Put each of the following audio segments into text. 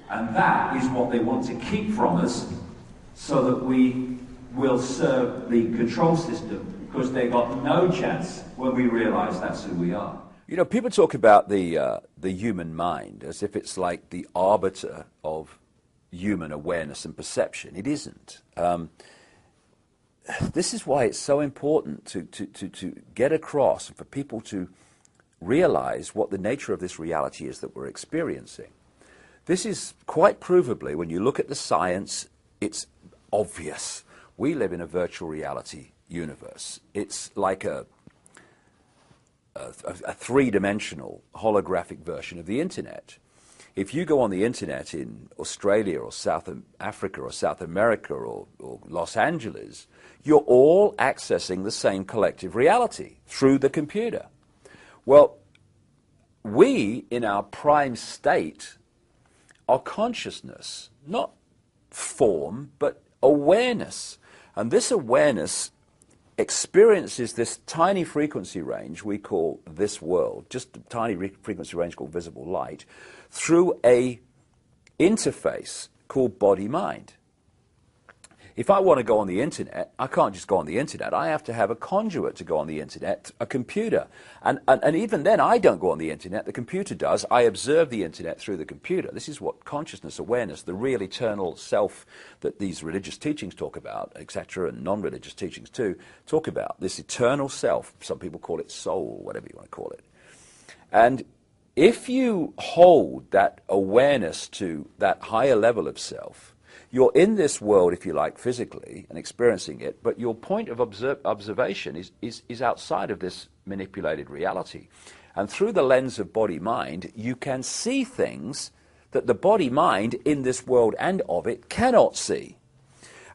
And that is what they want to keep from us so that we will serve the control system, because they got no chance when we realize that's who we are. You know, people talk about the human mind as if it's like the arbiter of human awareness and perception. It isn't. This is why it's so important to get across and for people to realize what the nature of this reality is that we're experiencing. This is quite provably, when you look at the science, it's obvious. We live in a virtual reality universe. It's like a three-dimensional holographic version of the internet. If you go on the internet in Australia or South Africa or South America or Los Angeles, you're all accessing the same collective reality through the computer. Well, we, in our prime state, are consciousness, not form, but awareness. And this awareness experiences this tiny frequency range we call this world, just a tiny frequency range called visible light, through a interface called body-mind. If I want to go on the internet, I can't just go on the internet. I have to have a conduit to go on the internet, a computer. And even then, I don't go on the internet. The computer does. I observe the internet through the computer. This is what consciousness, awareness, the real eternal self that these religious teachings talk about, etc., and non-religious teachings too, talk about. This eternal self. Some people call it soul, whatever you want to call it. And if you hold that awareness to that higher level of self, you're in this world, if you like, physically and experiencing it, but your point of observation is outside of this manipulated reality. And through the lens of body-mind, you can see things that the body-mind in this world and of it cannot see.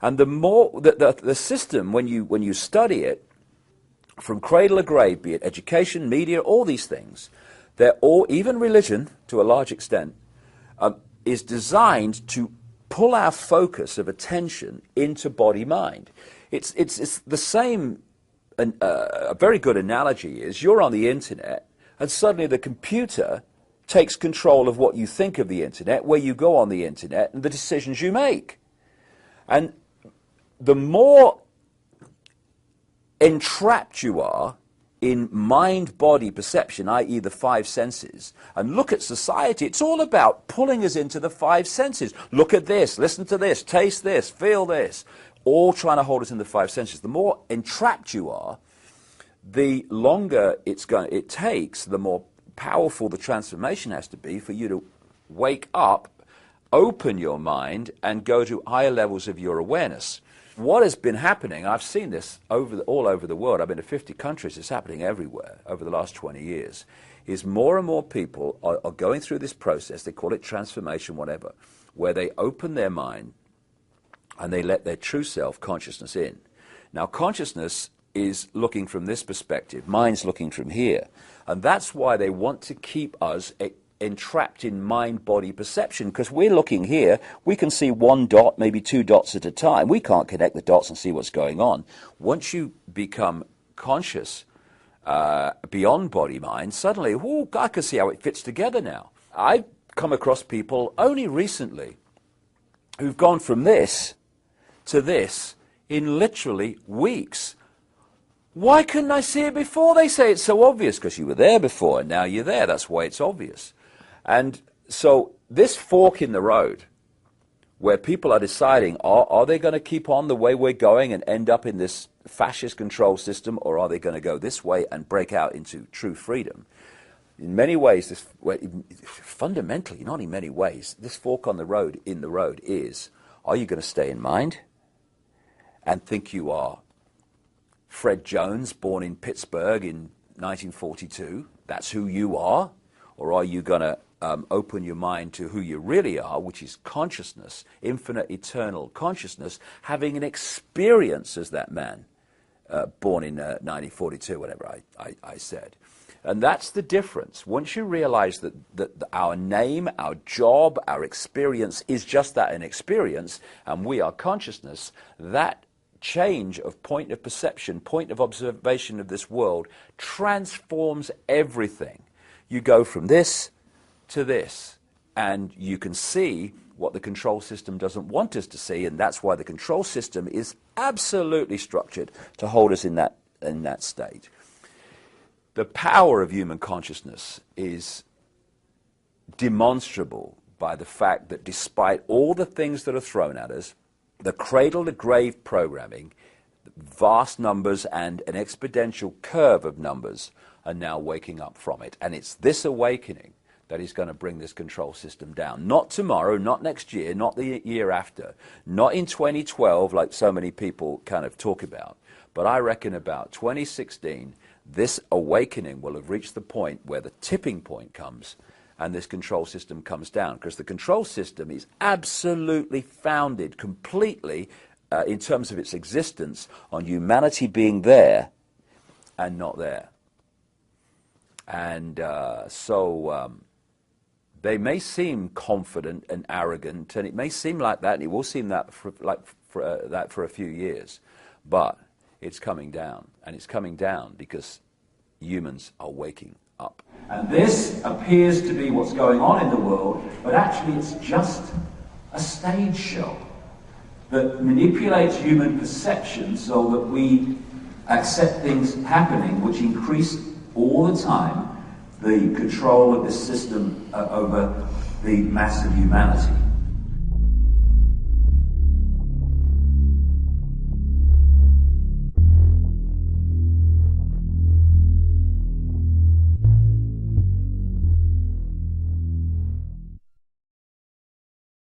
And the more the system, when you study it, from cradle to grave, be it education, media, all these things, they're all, even religion to a large extent, is designed to pull our focus of attention into body-mind. It's the same. A very good analogy is you're on the internet and suddenly the computer takes control of what you think of the internet, where you go on the internet, and the decisions you make. And the more entrapped you are in mind-body perception, i.e. the five senses, and look at society, it's all about pulling us into the five senses. Look at this, listen to this, taste this, feel this, all trying to hold us in the five senses. The more entrapped you are, the longer it takes, the more powerful the transformation has to be for you to wake up, open your mind, and go to higher levels of your awareness. What has been happening, I've seen this all over the world, I've been to 50 countries, it's happening everywhere over the last 20 years, is more and more people are going through this process, they call it transformation, whatever, where they open their mind and they let their true self consciousness in. Now, consciousness is looking from this perspective, mind's looking from here, and that's why they want to keep us entrapped in mind-body perception, because we're looking here, we can see one dot, maybe two dots at a time. We can't connect the dots and see what's going on. Once you become conscious beyond body-mind, suddenly, oh, I can see how it fits together now. I've come across people only recently who've gone from this to this in literally weeks. Why couldn't I see it before? They say it's so obvious, because you were there before and now you're there. That's why it's obvious. And so this fork in the road, where people are deciding, are they going to keep on the way we're going and end up in this fascist control system, or are they going to go this way and break out into true freedom? In many ways, fundamentally, not in many ways, this fork in the road is, are you going to stay in mind and think you are Fred Jones, born in Pittsburgh in 1942, that's who you are? Or are you going to open your mind to who you really are, which is consciousness, infinite, eternal consciousness, having an experience as that man born in 1942, whatever I said. And that's the difference. Once you realize that our name, our job, our experience is just that, an experience, and we are consciousness, that change of point of perception, point of observation of this world transforms everything. You go from this to this And you can see what the control system doesn't want us to see, and that's why the control system is absolutely structured to hold us in that state. The power of human consciousness is demonstrable by the fact that despite all the things that are thrown at us, the cradle-to-grave programming, vast numbers and an exponential curve of numbers are now waking up from it. And it's this awakening that is going to bring this control system down. Not tomorrow, not next year, not the year after, not in 2012 like so many people kind of talk about, but I reckon about 2016, this awakening will have reached the point where the tipping point comes and this control system comes down, because the control system is absolutely founded completely in terms of its existence on humanity being there and not there. And so they may seem confident and arrogant, and it may seem like that, and it will seem that for a few years, but it's coming down, and it's coming down because humans are waking up. And this appears to be what's going on in the world, but actually it's just a stage show that manipulates human perception so that we accept things happening which increase all the time the control of this system over the mass of humanity.